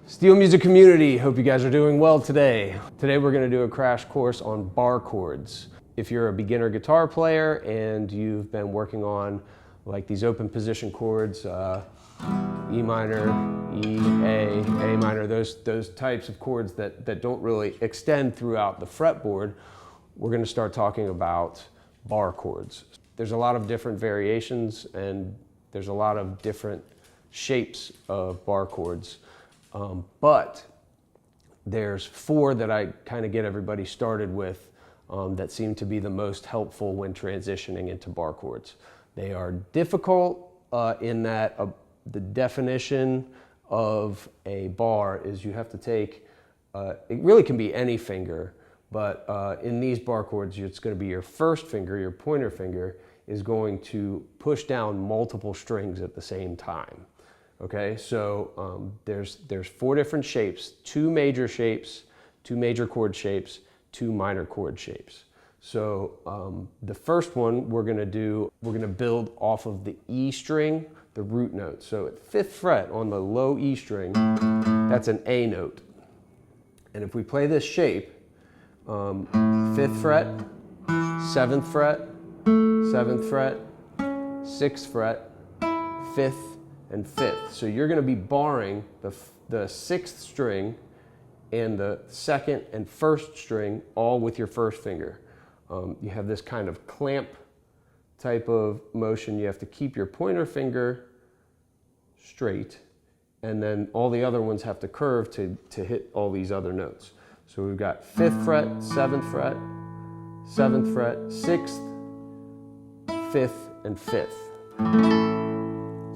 Steel music community, hope you guys are doing well today. Today we're going to do a crash course on bar chords. If you're a beginner guitar player and you've been working on like these open position chords, E minor, E, A minor, those types of chords that don't really extend throughout the fretboard, we're going to start talking about bar chords. There's a lot of different variations and there's a lot of different shapes of bar chords. But there's four that I kind of get everybody started with that seem to be the most helpful when transitioning into bar chords. They are difficult in that the definition of a bar is you have to take, it really can be any finger, but in these bar chords it's going to be your first finger, your pointer finger, is going to push down multiple strings at the same time. Okay, so there's four different shapes, two major chord shapes, two minor chord shapes. So the first one we're gonna build off of the E string, the root note. So at 5th fret on the low E string, that's an A note. And if we play this shape, 5th fret, 7th fret, 7th fret, 6th fret, 5th, and 5th. So you're going to be barring the 6th string and the 2nd and 1st string all with your first finger. You have this kind of clamp type of motion. You have to keep your pointer finger straight and then all the other ones have to curve to hit all these other notes. So we've got 5th fret, 7th fret, 7th fret, 6th, 5th, and 5th.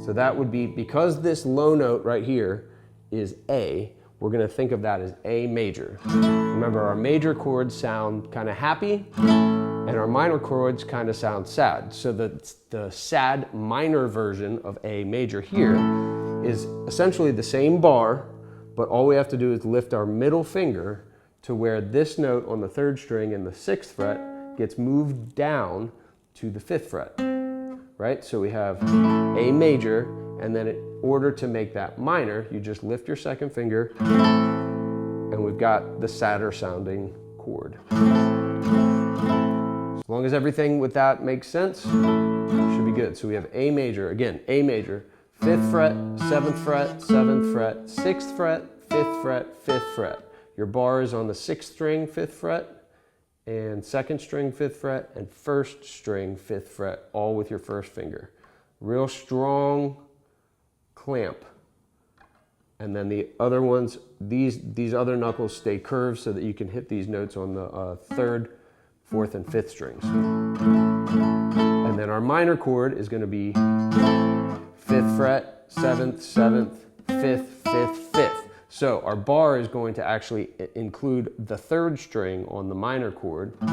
So that would be, because this low note right here is A, we're going to think of that as A major. Remember, our major chords sound kind of happy and our minor chords kind of sound sad. So the sad minor version of A major here is essentially the same bar, but all we have to do is lift our middle finger to where this note on the 3rd string and the 6th fret gets moved down to the 5th fret. Right? So we have A major, and then in order to make that minor, you just lift your 2nd finger, and we've got the sadder sounding chord. As long as everything with that makes sense, it should be good. So we have A major, again, A major, 5th fret, 7th fret, 7th fret, 6th fret, 5th fret, 5th fret. Your bar is on the 6th string, 5th fret, and 2nd string 5th fret and 1st string 5th fret, all with your first finger. Real strong clamp. And then the other ones, these other knuckles stay curved so that you can hit these notes on the 3rd, 4th, and 5th strings. And then our minor chord is going to be 5th fret, 7th, 7th, 5th, 5th, 5th. So our bar is going to actually include the 3rd string on the minor chord. So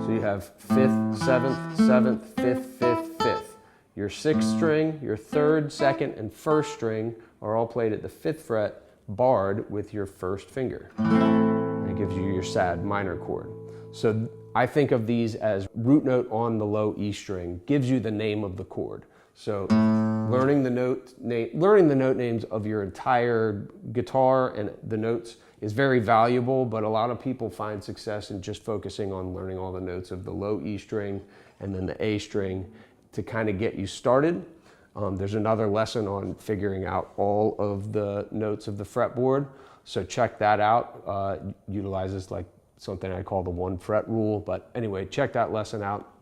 you have 5th, 7th, 7th, 5th, 5th, 5th. Your 6th string, your 3rd, 2nd, and 1st string are all played at the 5th fret, barred with your first finger. And it gives you your sad minor chord. So I think of these as root note on the low E string, gives you the name of the chord. So learning the note names of your entire guitar and the notes is very valuable, but a lot of people find success in just focusing on learning all the notes of the low E string and then the A string to kind of get you started. There's another lesson on figuring out all of the notes of the fretboard, so check that out. Utilizes like something I call the 1 fret rule, but anyway, check that lesson out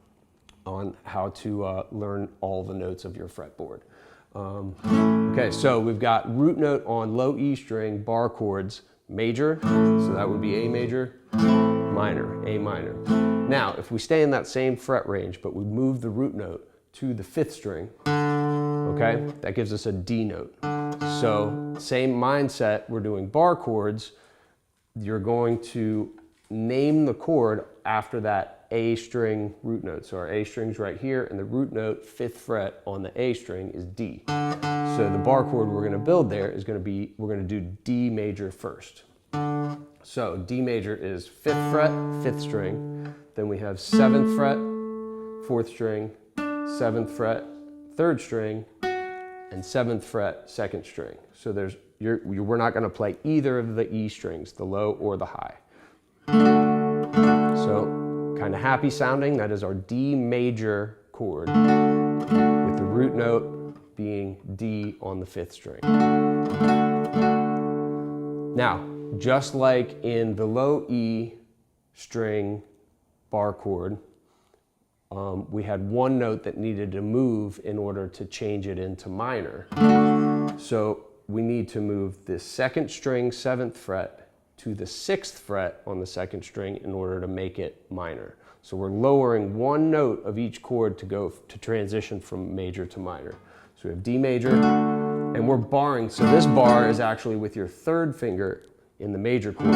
on how to learn all the notes of your fretboard. Okay, so we've got root note on low E string, bar chords, major, so that would be A major, minor, A minor. Now, if we stay in that same fret range, but we move the root note to the 5th string, okay, that gives us a D note. So same mindset, we're doing bar chords, you're going to name the chord after that A string root note. So our A string's right here, and the root note, 5th fret on the A string is D. So the bar chord we're going to build there is going to be, we're going to do D major first. So D major is 5th fret, 5th string. Then we have 7th fret, 4th string, 7th fret, 3rd string, and 7th fret, 2nd string. So we're not going to play either of the E strings, the low or the high. So kind of happy sounding, that is our D major chord, with the root note being D on the 5th string. Now, just like in the low E string bar chord, we had one note that needed to move in order to change it into minor. So we need to move the 2nd string, 7th fret, to the 6th fret on the 2nd string in order to make it minor. So we're lowering one note of each chord to transition from major to minor. So we have D major, and we're barring. So this bar is actually with your 3rd finger in the major chord.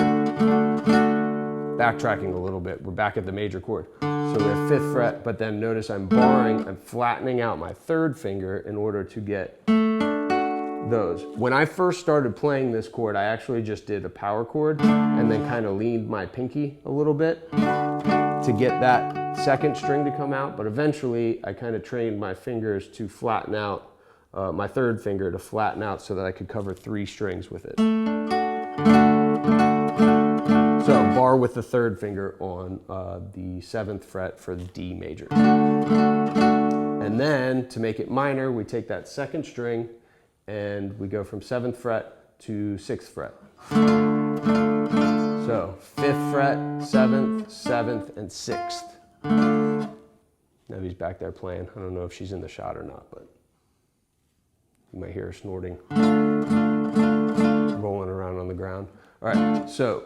Backtracking a little bit, we're back at the major chord. So we have 5th fret, but then notice I'm barring, I'm flattening out my 3rd finger in order to get those. When I first started playing this chord, I actually just did a power chord and then kind of leaned my pinky a little bit to get that 2nd string to come out, but eventually I kind of trained my fingers to flatten out, my 3rd finger to flatten out so that I could cover 3 strings with it. So bar with the 3rd finger on the 7th fret for the D major. And then to make it minor, we take that 2nd string and we go from 7th fret to 6th fret. So 5th fret, 7th, 7th, and 6th. Now he's back there playing. I don't know if she's in the shot or not, but you might hear her snorting, rolling around on the ground. All right, so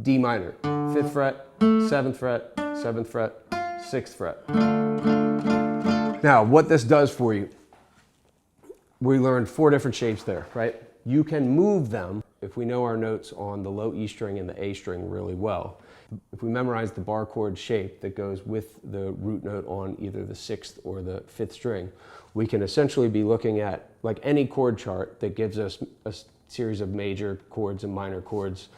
D minor, 5th fret, 7th fret, 7th fret, 6th fret. Now, what this does for you, we learned 4 different shapes there, right? You can move them if we know our notes on the low E string and the A string really well. If we memorize the bar chord shape that goes with the root note on either the 6th or the 5th string, we can essentially be looking at like any chord chart that gives us a series of major chords and minor chords.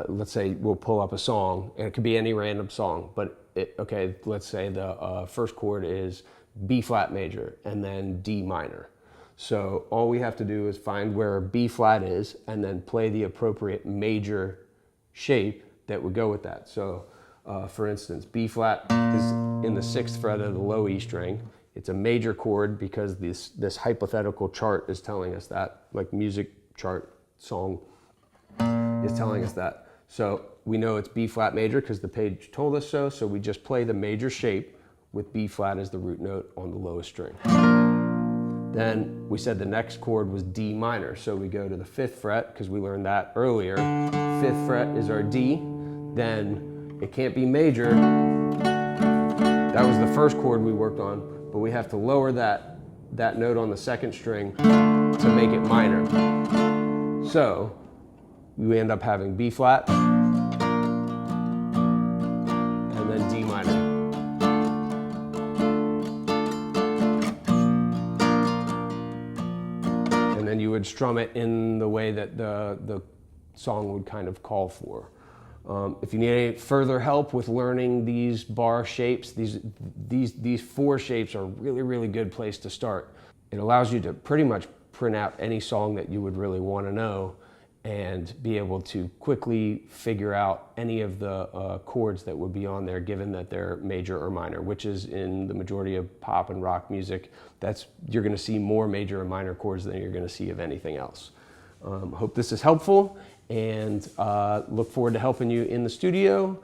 Let's say we'll pull up a song, and it could be any random song, but okay, let's say the first chord is B flat major and then D minor. So all we have to do is find where B flat is and then play the appropriate major shape that would go with that. So for instance, B flat is in the 6th fret of the low E string. It's a major chord because this hypothetical chart is telling us that, like music chart song is telling us that. So we know it's B flat major because the page told us so. So we just play the major shape with B flat as the root note on the lowest string. Then we said the next chord was D minor. So we go to the 5th fret because we learned that earlier. 5th fret is our D. Then it can't be major. That was the first chord we worked on, but we have to lower that note on the 2nd string to make it minor. So we end up having B flat and then D minor. And then you would strum it in the way that the song would kind of call for. If you need any further help with learning these bar shapes, these 4 shapes are a really, really good place to start. It allows you to pretty much print out any song that you would really want to know and be able to quickly figure out any of the chords that would be on there, given that they're major or minor, which is in the majority of pop and rock music. You're going to see more major and minor chords than you're going to see of anything else. Hope this is helpful, and look forward to helping you in the studio.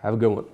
Have a good one.